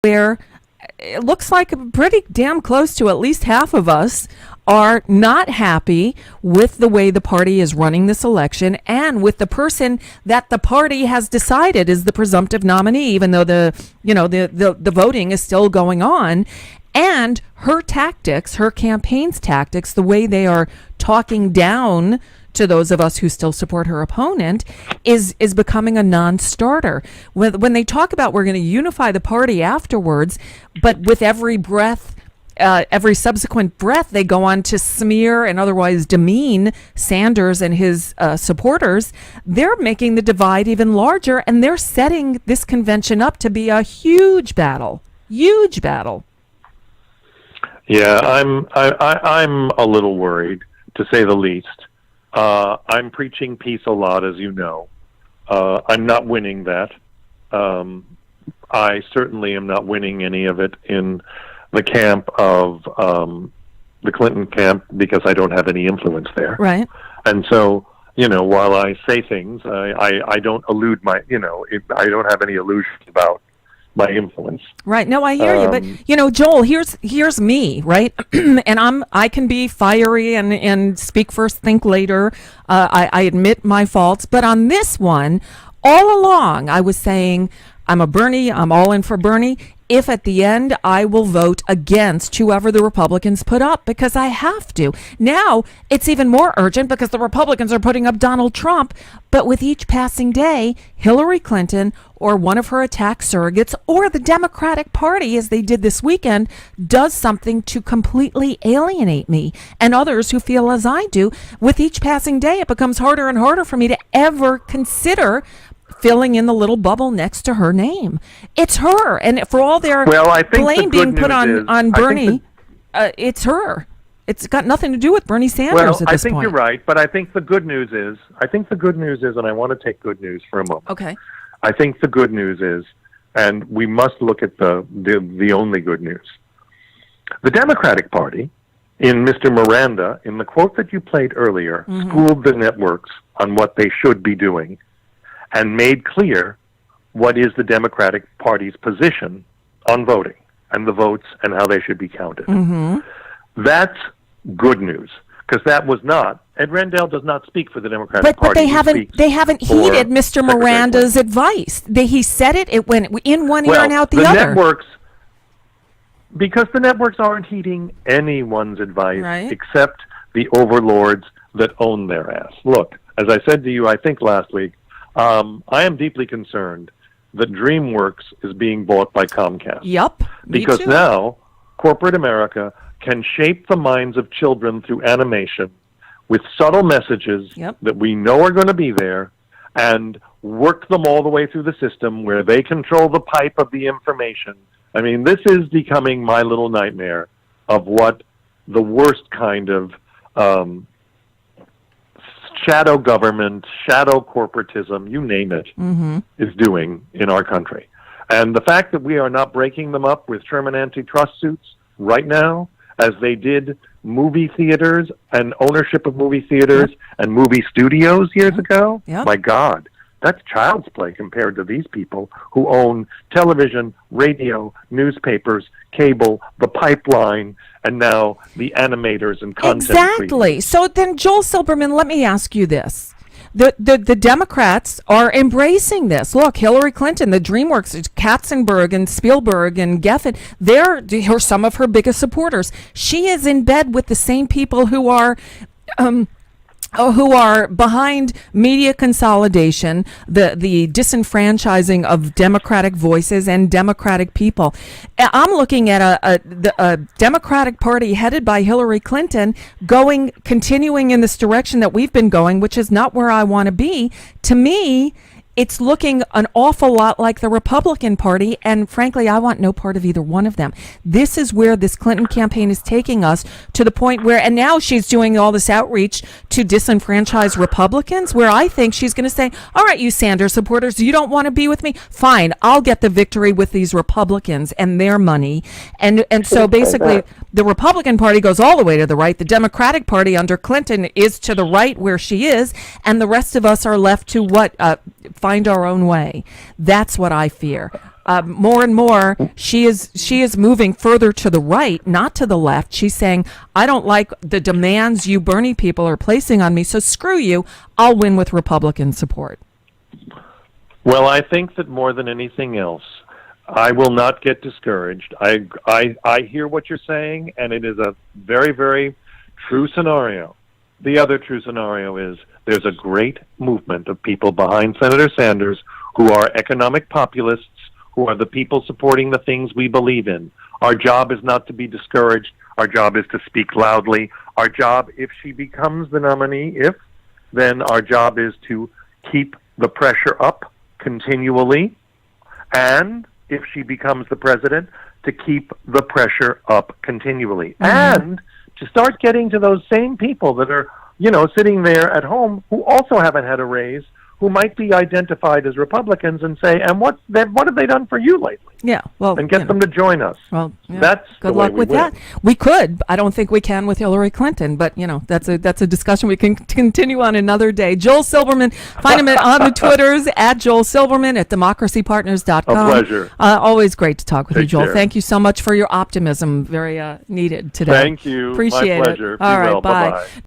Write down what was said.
where it looks like pretty damn close to at least half of us are not happy with the way the party is running this election and with the person that the party has decided is the presumptive nominee, even though the voting is still going on. And her tactics, her campaign's tactics, the way they are talking down to those of us who still support her opponent is becoming a non-starter. When they talk about we're going to unify the party afterwards, but with every breath, every subsequent breath, they go on to smear and otherwise demean Sanders and his supporters. They're making the divide even larger, and they're setting this convention up to be a huge battle. Huge battle. Yeah, I'm a little worried, to say the least. I'm preaching peace a lot, as you know. I'm not winning that. I certainly am not winning any of it in the camp of the Clinton camp because I don't have any influence there. Right. And so, while I say things, I don't allude I don't have any illusions about my influence. Right. No, I hear you. But, Joel, here's me, right? And I can be fiery and speak first, think later. I admit my faults. But on this one, all along, I was saying, I'm all in for Bernie. If at the end I will vote against whoever the Republicans put up because I have to. Now it's even more urgent because the Republicans are putting up Donald Trump. But with each passing day, Hillary Clinton or one of her attack surrogates or the Democratic Party, as they did this weekend, does something to completely alienate me and others who feel as I do. With each passing day, it becomes harder and harder for me to ever consider filling in the little bubble next to her name. It's her. And for all their blame being put on Bernie, it's her. It's got nothing to do with Bernie Sanders at this point. I think you're right, but I think the good news is, and I want to take good news for a moment. Okay. I think the good news is, and we must look at the only good news. The Democratic Party, in Mr. Miranda, in the quote that you played earlier, schooled the networks on what they should be doing and made clear what is the Democratic Party's position on voting and the votes and how they should be counted. That's good news, because that was not. Ed Rendell does not speak for the Democratic Party. But they haven't heeded Mr. Miranda's advice. He said it went in one ear and out the other. Because the networks aren't heeding anyone's advice, right, except the overlords that own their ass. Look, as I said to you, I think last week, I am deeply concerned that Dreamworks is being bought by Comcast. Yep. Because now corporate America can shape the minds of children through animation with subtle messages that we know are going to be there and work them all the way through the system where they control the pipe of the information. I mean, this is becoming my little nightmare of what the worst kind of shadow government, shadow corporatism, you name it, is doing in our country. And the fact that we are not breaking them up with Sherman antitrust suits right now, as they did movie theaters and ownership of movie theaters and movie studios years ago, my God, that's child's play compared to these people who own television, radio, newspapers, cable, the pipeline, and now the animators and content Exactly. creators. So then, Joel Silberman, let me ask you this. The Democrats are embracing this. Look, Hillary Clinton, the Dreamworks, Katzenberg and Spielberg and Geffen, they're some of her biggest supporters. She is in bed with the same people who are behind media consolidation, the disenfranchising of democratic voices and democratic people. I'm looking at a Democratic Party headed by Hillary Clinton continuing in this direction that we've been going, which is not where I want to be. To me, it's looking an awful lot like the Republican Party, and frankly, I want no part of either one of them. This is where this Clinton campaign is taking us, to the point where, and now she's doing all this outreach to disenfranchise Republicans, where I think she's going to say, all right, you Sanders supporters, you don't want to be with me? Fine, I'll get the victory with these Republicans and their money. And so basically, the Republican Party goes all the way to the right. The Democratic Party under Clinton is to the right where she is, and the rest of us are left to find our own way. That's what I fear. more and more, she is moving further to the right, not to the left. She's saying, I don't like the demands you Bernie people are placing on me, so screw you. I'll win with Republican support. Well, I think that more than anything else, I will not get discouraged. I hear what you're saying, and it is a very, very true scenario. The other true scenario is there's a great movement of people behind Senator Sanders who are economic populists, who are the people supporting the things we believe in. Our job is not to be discouraged. Our job is to speak loudly. Our job, if she becomes the nominee, then our job is to keep the pressure up continually, and if she becomes the president, to keep the pressure up continually. And to start getting to those same people that are, sitting there at home who also haven't had a raise, who might be identified as Republicans, and say, and what have they done for you lately? Yeah, well, and get them to join us. Well, yeah. That's good the way luck we with win. that. We could. I don't think we can with Hillary Clinton, but that's a discussion we can continue on another day. Joel Silberman, find him on the Twitters at Joel Silberman at democracypartners.com. A pleasure. Always great to talk with you, Take Joel. care. Thank you so much for your optimism. Very needed today. Thank you. Appreciate My pleasure. it. All Be right, well. bye. Bye-bye.